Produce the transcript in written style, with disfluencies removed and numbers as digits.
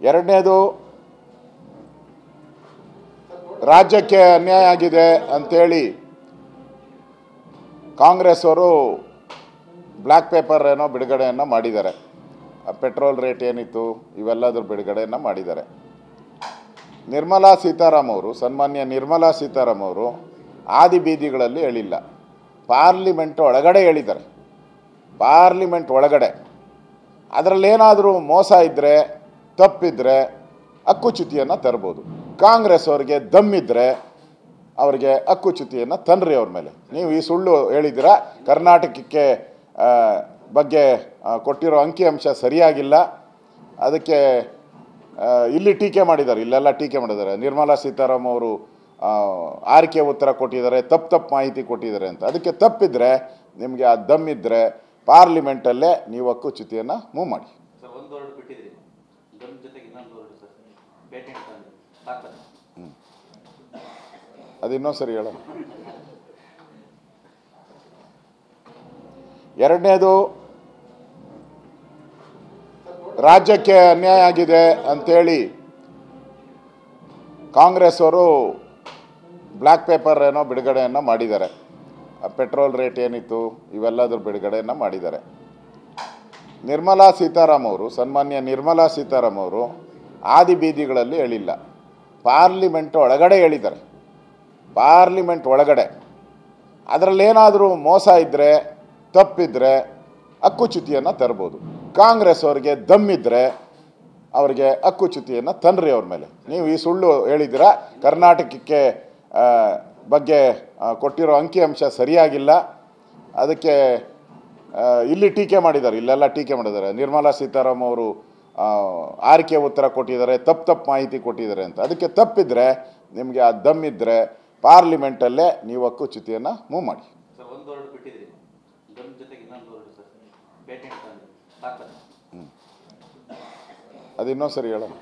ಎರಡನೇದು, ರಾಜ್ಯಕ್ಕೆ ಅನ್ಯಾಯ ಆಗಿದೆ ಅಂತೇಳಿ ಕಾಂಗ್ರೆಸ್ ಅವರು ಬ್ಲ್ಯಾಕ್ ಪೇಪರ್ ಏನೋ ಬಿಡುಗಡೆಯನ್ನು ಮಾಡಿದ್ದಾರೆ. ಪೆಟ್ರೋಲ್ ರೇಟ್ ಏನಿತ್ತು ಇವೆಲ್ಲದ್ರ ಬಿಡುಗಡೆಯನ್ನು ಮಾಡಿದ್ದಾರೆ. ನಿರ್ಮಲಾ ಸೀತಾರಾಮ್ ಅವರು, ಸನ್ಮಾನ್ಯ ನಿರ್ಮಲಾ ಸೀತಾರಾಮ್ ಅವರು ಆದಿ ಬೀದಿಗಳಲ್ಲಿ ಹೇಳಿಲ್ಲ, ಪಾರ್ಲಿಮೆಂಟ್ ಒಳಗಡೆ ಹೇಳಿದ್ದಾರೆ. ಪಾರ್ಲಿಮೆಂಟ್ ಒಳಗಡೆ ಅದರಲ್ಲೇನಾದರೂ ಮೋಸ ಇದ್ದರೆ, ತಪ್ಪಿದ್ರೆ ಹಕ್ಕುಚ್ಯುತಿಯನ್ನು ತರ್ಬೋದು. ಕಾಂಗ್ರೆಸ್ ಅವರಿಗೆ ದಮ್ಮಿದ್ರೆ ಅವರಿಗೆ ಹಕ್ಕುಚ್ಯುತಿಯನ್ನು ತನ್ರಿ ಅವ್ರ ಮೇಲೆ. ನೀವು ಈ ಸುಳ್ಳು ಹೇಳಿದ್ದೀರಾ, ಕರ್ನಾಟಕಕ್ಕೆ ಬಗ್ಗೆ ಕೊಟ್ಟಿರೋ ಅಂಕಿಅಂಶ ಸರಿಯಾಗಿಲ್ಲ, ಅದಕ್ಕೆ ಇಲ್ಲಿ ಟೀಕೆ ಮಾಡಿದ್ದಾರೆ, ಇಲ್ಲೆಲ್ಲ ಟೀಕೆ ಮಾಡಿದ್ದಾರೆ. ನಿರ್ಮಲಾ ಸೀತಾರಾಮ್ ಅವರು ಆರಿಕೆ ಉತ್ತರ ಕೊಟ್ಟಿದ್ದಾರೆ, ತಪ್ಪು ಮಾಹಿತಿ ಕೊಟ್ಟಿದ್ದಾರೆ ಅಂತ. ಅದಕ್ಕೆ ತಪ್ಪಿದ್ರೆ, ನಿಮಗೆ ಆ ದಮ್ಮಿದ್ರೆ ಪಾರ್ಲಿಮೆಂಟಲ್ಲೇ ನೀವು ಹಕ್ಕುಚ್ಯುತಿಯನ್ನು ಮೂವ್ ಮಾಡಿ. ಅದು ಇನ್ನೊಂದು ಸರಿ ಹೇಳೋಣ. ಎರಡನೇದು, ರಾಜ್ಯಕ್ಕೆ ಅನ್ಯಾಯ ಆಗಿದೆ ಅಂತೇಳಿ ಕಾಂಗ್ರೆಸ್ ಅವರು ಬ್ಲ್ಯಾಕ್ ಪೇಪರ್ ಏನೋ ಬಿಡುಗಡೆಯನ್ನು ಮಾಡಿದ್ದಾರೆ. ಪೆಟ್ರೋಲ್ ರೇಟ್ ಏನಿತ್ತು ಇವೆಲ್ಲದ್ರ ಬಿಡುಗಡೆಯನ್ನು ಮಾಡಿದ್ದಾರೆ. ನಿರ್ಮಲಾ ಸೀತಾರಾಮ್ ಅವರು, ಸನ್ಮಾನ್ಯ ನಿರ್ಮಲಾ ಸೀತಾರಾಮ್ ಅವರು ಆದಿ ಬೀದಿಗಳಲ್ಲಿ ಹೇಳಿಲ್ಲ, ಪಾರ್ಲಿಮೆಂಟ್ ಒಳಗಡೆ ಹೇಳಿದ್ದಾರೆ. ಪಾರ್ಲಿಮೆಂಟ್ ಒಳಗಡೆ ಅದರಲ್ಲೇನಾದರೂ ಮೋಸ ಇದ್ದರೆ, ತಪ್ಪಿದ್ರೆ ಹಕ್ಕುಚ್ಯುತಿಯನ್ನು ತರ್ಬೋದು. ಕಾಂಗ್ರೆಸ್ ಅವರಿಗೆ ದಮ್ಮಿದ್ರೆ ಅವರಿಗೆ ಹಕ್ಕುಚ್ಯುತಿಯನ್ನು ತನ್ರಿ ಅವ್ರ ಮೇಲೆ. ನೀವು ಈ ಸುಳ್ಳು ಹೇಳಿದ್ದೀರಾ, ಕರ್ನಾಟಕಕ್ಕೆ ಬಗ್ಗೆ ಕೊಟ್ಟಿರೋ ಅಂಕಿಅಂಶ ಸರಿಯಾಗಿಲ್ಲ, ಅದಕ್ಕೆ ಇಲ್ಲಿ ಟೀಕೆ ಮಾಡಿದ್ದಾರೆ, ಇಲ್ಲೆಲ್ಲ ಟೀಕೆ ಮಾಡಿದ್ದಾರೆ. ನಿರ್ಮಲಾ ಸೀತಾರಾಮ್ ಅವರು ಆರಿಕೆ ಉತ್ತರ ಕೊಟ್ಟಿದ್ದಾರೆ, ತಪ್ಪು ಮಾಹಿತಿ ಕೊಟ್ಟಿದ್ದಾರೆ ಅಂತ. ಅದಕ್ಕೆ ತಪ್ಪಿದ್ರೆ, ನಿಮಗೆ ಆ ದಮ್ಮಿದ್ರೆ ಪಾರ್ಲಿಮೆಂಟಲ್ಲೇ ನೀವು ಹಕ್ಕುಚ್ಯುತಿಯನ್ನು ಮೂವ್ ಮಾಡಿ. ಅದು ಇನ್ನೊಂದು ಸರಿ ಹೇಳೋಣ.